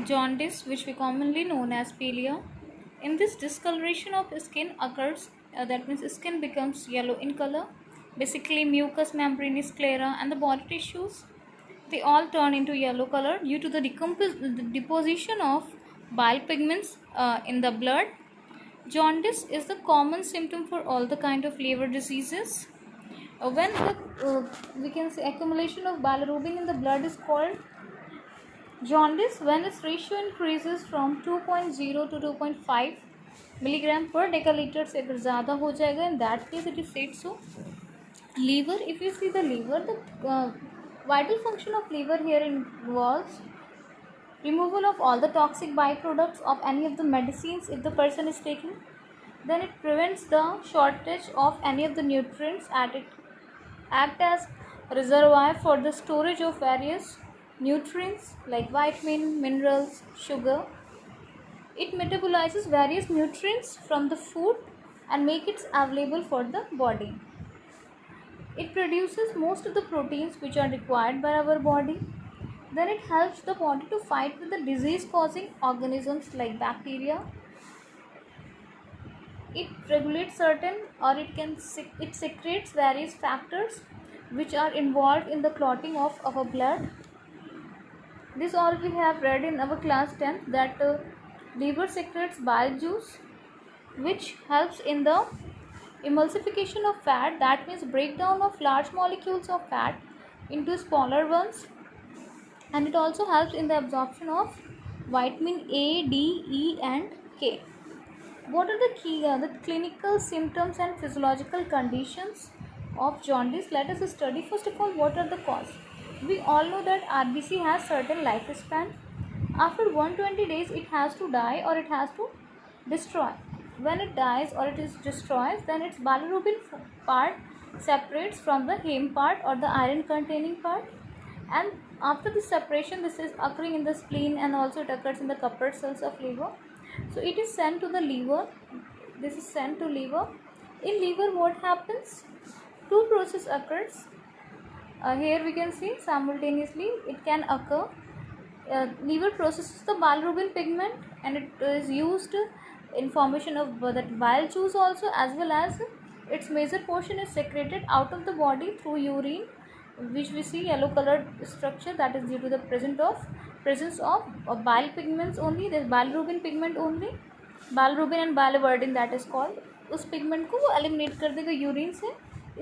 jaundice, which we commonly known as pelia. In this, discoloration of skin occurs, that means skin becomes yellow in color. Basically, mucous membrane, sclera, and the body tissues, they all turn into yellow color due to the deposition of bile pigments in the blood. Jaundice is the common symptom for all the kind of liver diseases. When the we can say accumulation of bilirubin in the blood is called jaundice. When its ratio increases from 2.0 to 2.5 milligram per deciliter से अगर ज़्यादा हो जाएगा, in that case it is said so. Liver, if you see the liver, the vital function of liver here involves removal of all the toxic byproducts of any of the medicines if the person is taking. Then it prevents the shortage of any of the nutrients and it act as reservoir for the storage of various nutrients like vitamin, minerals, sugar. It metabolizes various nutrients from the food and make it available for the body. It produces most of the proteins which are required by our body. Then it helps the body to fight with the disease causing organisms like bacteria. It regulates certain, or it secretes various factors which are involved in the clotting of our blood. This all we have read in our class 10th, that liver secretes bile juice which helps in the emulsification of fat, that means breakdown of large molecules of fat into smaller ones, and it also helps in the absorption of vitamin A, D, E and K. What are the clinical symptoms and physiological conditions of jaundice? Let us study first of all what are the cause. We all know that RBC has certain lifespan. After 120 days it has to die or it has to destroy. When it dies or it is destroys, then its bilirubin part separates from the heme part or the iron containing part, and after the separation, this is occurring in the spleen and also it occurs in the Kupffer cells of liver. So it is sent to the liver. This is sent to liver. In liver, what happens? Two process occurs. Here we can see simultaneously it can occur. Liver processes the bilirubin pigment and it is used in formation of that bile juice also, as well as its major portion is secreted out of the body through urine, which we see yellow colored structure, that is due to the presence of bile pigments only. There is bilirubin pigment only, bilirubin and biliverdin that is called. उस pigment को वो eliminate कर देगा urine से.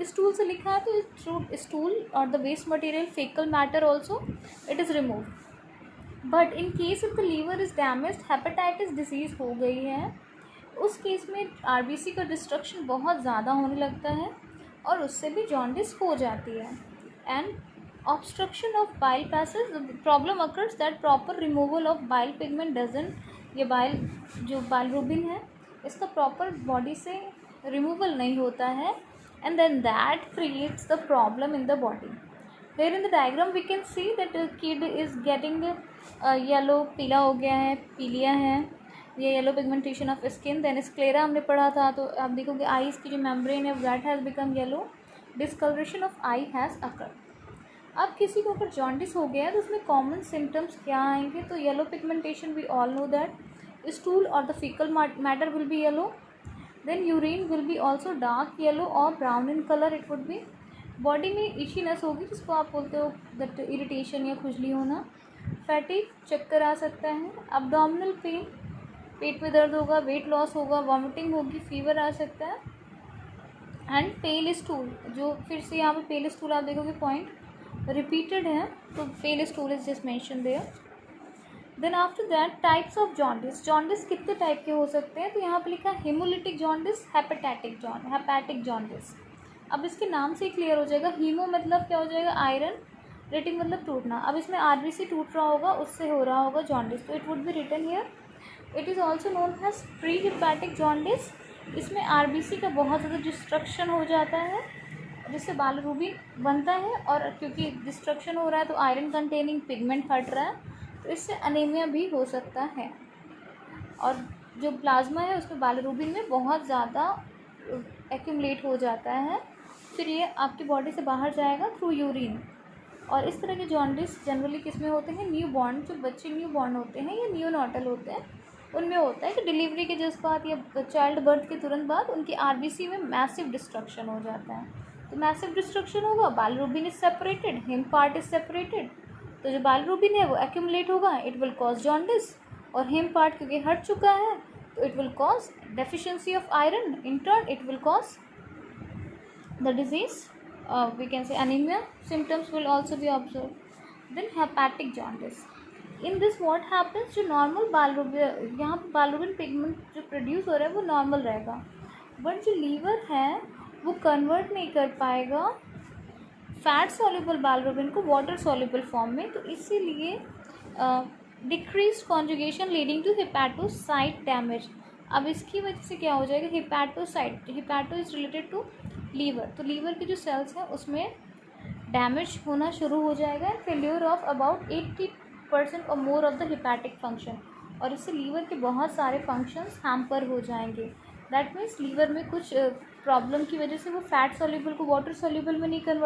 Stool से लिखा है तो थ्रू स्टूल और the waste material fecal matter also it is remove. But in case if the liver is damaged, hepatitis disease हो गई है, उस केस में आरबीसी का डिस्ट्रक्शन बहुत ज़्यादा होने लगता है और उससे भी जॉन्डिस हो जाती है. And obstruction of bile passes, the problem occurs that proper removal of bile pigment doesn't, ये bile जो bilirubin है इसका proper body से removal नहीं होता है, and then that creates the problem in the body. Here in the diagram we can see that the kid is getting yellow, पीला हो गया है, पीलिया है, ये yellow pigmentation of skin. Then sclera हमने पढ़ा था, तो आप देखोगे आईज की जो मेम्ब्रेन है that has become yellow, discoloration of eye has occur. अब किसी को अगर जॉन्डिस हो गया है तो उसमें कॉमन सिम्टम्स क्या आएंगे? तो yellow pigmentation, we all know that stool और the faecal matter will be yellow. Then urine will be also dark yellow और brown in colour it would be. Body में इशीनेस होगी जिसको आप बोलते हो दैट इरिटेशन या खुजली होना. फैटिक, चक्कर आ सकता है. अब्डोमिनल पेन, पेट में दर्द होगा. वेट लॉस होगा, वॉमिटिंग होगी, फीवर आ सकता है. एंड पेल स्टूल, जो फिर से यहाँ पे पेल स्टूल आप देखोगे पॉइंट रिपीटेड है, तो pale stool is just mention there. Then after that types of jaundice. Jaundice कितने टाइप के हो सकते हैं? तो यहाँ पे लिखा है हेमोलिटिक जॉन्डिस, हेपेटिक जॉन्डिस. अब इसके नाम से ही क्लियर हो जाएगा. हीमो मतलब क्या हो जाएगा? आयरन. रेटिक मतलब टूटना. अब इसमें आरबीसी टूट रहा होगा, उससे हो रहा होगा जॉन्डिस, तो it would be written here. It is also known as pre hepatic jaundice. इसमें आरबीसी का बहुत ज़्यादा डिस्ट्रक्शन हो जाता है जिससे बालरूबिन बनता है, और क्योंकि डिस्ट्रक्शन हो रहा है तो आयरन कंटेनिंग पिगमेंट हट रहा है, तो इससे अनीमिया भी हो सकता है. और जो प्लाज्मा है उसमें बालरूबिन में बहुत ज़्यादा एक्यूमुलेट हो जाता है, फिर ये आपकी बॉडी से बाहर जाएगा थ्रू यूरिन. और इस तरह के जॉन्डिस जनरली किस में होते हैं, न्यू बॉर्न, जो बच्चे न्यू बॉर्न होते हैं या न्यूनाटल होते हैं उनमें होता है कि डिलीवरी के जस्ट बाद या चाइल्ड बर्थ के तुरंत बाद उनकी आरबीसी में मैसिव डिस्ट्रक्शन हो जाता है। तो मैसिव डिस्ट्रक्शन होगा, bilirubin is separated, haem part is separated, तो जो बाइलरुबिन है वो एक्यूमुलेट होगा, इट विल कॉज जॉन्डिस, और हिम पार्ट क्योंकि हट चुका है तो it will cause deficiency of iron, in turn it will cause the disease, we can say anemia. Symptoms will also be observed. Then hepatic jaundice. In this what happens, जो normal बाइलरुबिन, यहाँ पर बाइलरुबिन pigment जो produce हो रहा है वो normal रहेगा, but जो लीवर है वो कन्वर्ट नहीं कर पाएगा फैट सॉल्युबल बाइलरुबिन को वाटर सॉल्युबल फॉर्म में, तो इसीलिए decrease conjugation leading to hepatocyte damage. अब इसकी वजह से क्या हो जाएगा, hepatocyte, hepato is related to liver, तो लीवर के जो सेल्स हैं उसमें डैमेज होना शुरू हो जाएगा, फेल्यूर ऑफ अबाउट 80% और more of the hepatic function, और इससे लीवर के बहुत सारे फंक्शंस हैम्पर हो जाएंगे। दैट मीन्स लीवर में कुछ प्रॉब्लम की वजह से वो फैट सॉल्युबल को वाटर सॉल्युबल में नहीं कन्वर्ट